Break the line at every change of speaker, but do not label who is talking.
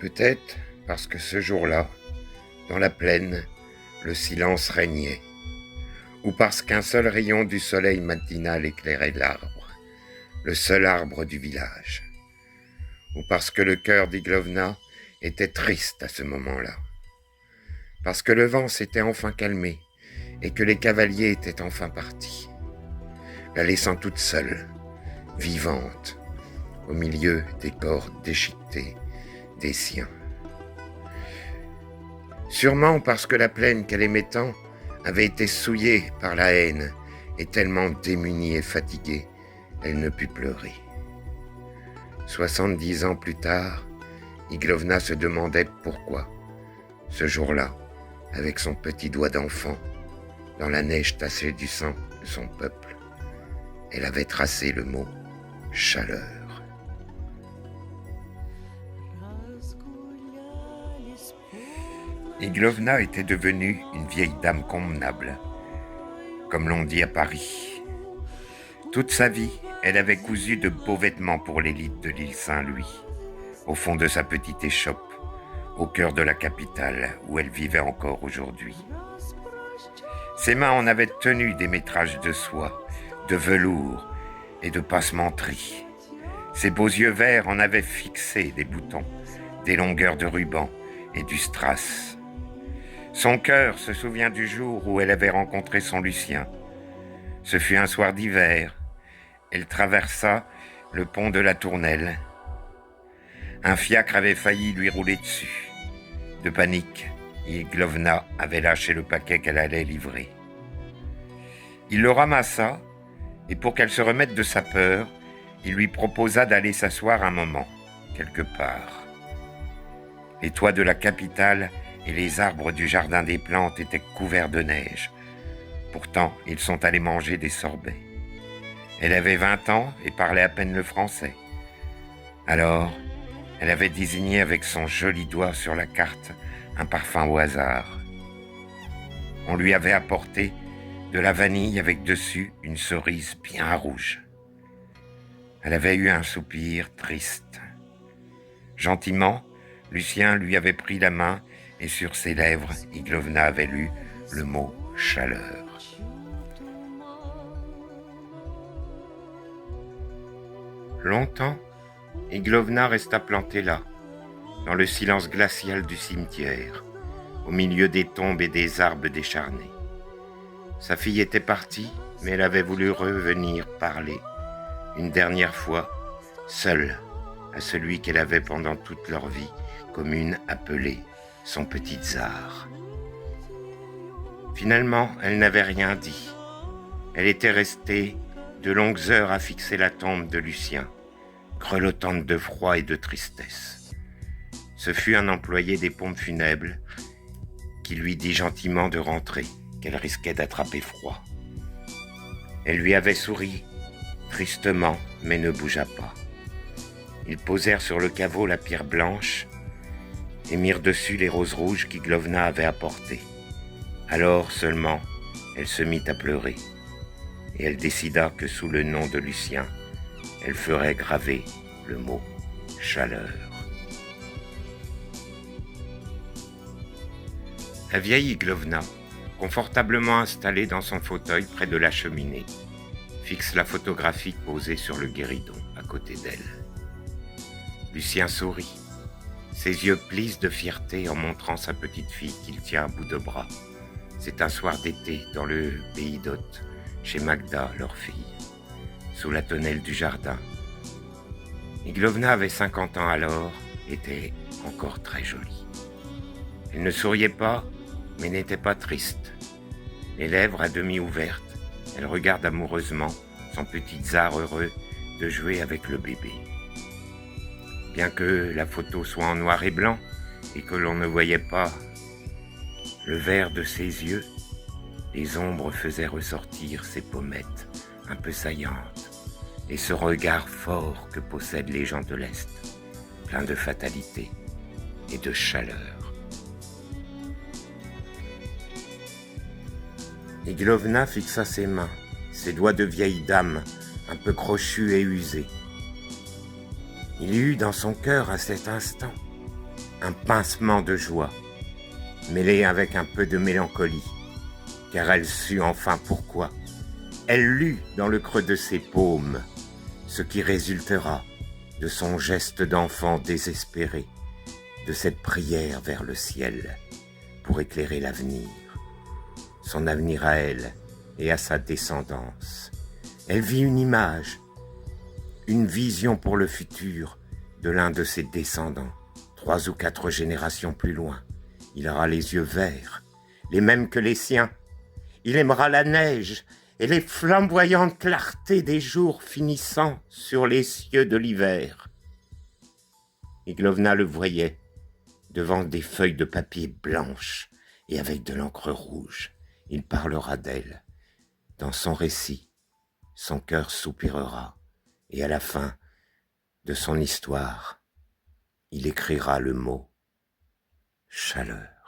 Peut-être parce que ce jour-là, dans la plaine, le silence régnait, ou parce qu'un seul rayon du soleil matinal éclairait l'arbre, le seul arbre du village, ou parce que le cœur d'Iglovna était triste à ce moment-là, parce que le vent s'était enfin calmé et que les cavaliers étaient enfin partis, la laissant toute seule, vivante, au milieu des corps déchiquetés des siens. Sûrement parce que la plaine qu'elle aimait tant avait été souillée par la haine et tellement démunie et fatiguée, elle ne put pleurer. 70 ans plus tard, Iglovna se demandait pourquoi, ce jour-là, avec son petit doigt d'enfant, dans la neige tassée du sang de son peuple, elle avait tracé le mot « chaleur ». Iglovna était devenue une vieille dame convenable, comme l'on dit à Paris. Toute sa vie, elle avait cousu de beaux vêtements pour l'élite de l'île Saint-Louis, au fond de sa petite échoppe, au cœur de la capitale, où elle vivait encore aujourd'hui. Ses mains en avaient tenu des métrages de soie, de velours et de passementerie. Ses beaux yeux verts en avaient fixé des boutons, des longueurs de ruban et du strass. Son cœur se souvient du jour où elle avait rencontré son Lucien. Ce fut un soir d'hiver. Elle traversa le pont de la Tournelle. Un fiacre avait failli lui rouler dessus. De panique, Iglovna avait lâché le paquet qu'elle allait livrer. Il le ramassa, et pour qu'elle se remette de sa peur, il lui proposa d'aller s'asseoir un moment, quelque part. Les toits de la capitale et les arbres du jardin des plantes étaient couverts de neige. Pourtant, ils sont allés manger des sorbets. Elle avait 20 ans et parlait à peine le français. Alors, elle avait désigné avec son joli doigt sur la carte un parfum au hasard. On lui avait apporté de la vanille avec dessus une cerise bien rouge. Elle avait eu un soupir triste. Gentiment, Lucien lui avait pris la main et sur ses lèvres, Iglovna avait lu le mot « chaleur ». Longtemps, Iglovna resta plantée là, dans le silence glacial du cimetière, au milieu des tombes et des arbres décharnés. Sa fille était partie, mais elle avait voulu revenir parler, une dernière fois, seule, à celui qu'elle avait pendant toute leur vie commune appelé son petit tsar. Finalement, elle n'avait rien dit. Elle était restée de longues heures à fixer la tombe de Lucien, grelottante de froid et de tristesse. Ce fut un employé des pompes funèbres qui lui dit gentiment de rentrer, qu'elle risquait d'attraper froid. Elle lui avait souri, tristement, mais ne bougea pas. Ils posèrent sur le caveau la pierre blanche et mirent dessus les roses rouges qu'Iglovna avait apportées. Alors seulement, elle se mit à pleurer, et elle décida que sous le nom de Lucien, elle ferait graver le mot « chaleur ». La vieille Iglovna, confortablement installée dans son fauteuil près de la cheminée, fixe la photographie posée sur le guéridon à côté d'elle. Lucien sourit. Ses yeux plissent de fierté en montrant sa petite fille qu'il tient à bout de bras. C'est un soir d'été dans le pays d'Hôte, chez Magda, leur fille, sous la tonnelle du jardin. Iglovna avait 50 ans alors, était encore très jolie. Elle ne souriait pas, mais n'était pas triste. Les lèvres à demi ouvertes, elle regarde amoureusement son petit tsar heureux de jouer avec le bébé. Bien que la photo soit en noir et blanc et que l'on ne voyait pas le vert de ses yeux, les ombres faisaient ressortir ses pommettes un peu saillantes et ce regard fort que possèdent les gens de l'Est, plein de fatalité et de chaleur. Iglovna fixa ses mains, ses doigts de vieille dame, un peu crochus et usés. Il y eut dans son cœur à cet instant un pincement de joie, mêlé avec un peu de mélancolie, car elle sut enfin pourquoi. Elle lut dans le creux de ses paumes ce qui résultera de son geste d'enfant désespéré, de cette prière vers le ciel pour éclairer l'avenir, son avenir à elle et à sa descendance. Elle vit une image, une vision pour le futur de l'un de ses descendants. 3 ou 4 générations plus loin, il aura les yeux verts, les mêmes que les siens. Il aimera la neige et les flamboyantes clartés des jours finissant sur les cieux de l'hiver. Iglovna le voyait devant des feuilles de papier blanches et avec de l'encre rouge. Il parlera d'elle. Dans son récit, son cœur soupirera et à la fin de son histoire, il écrira le mot chaleur.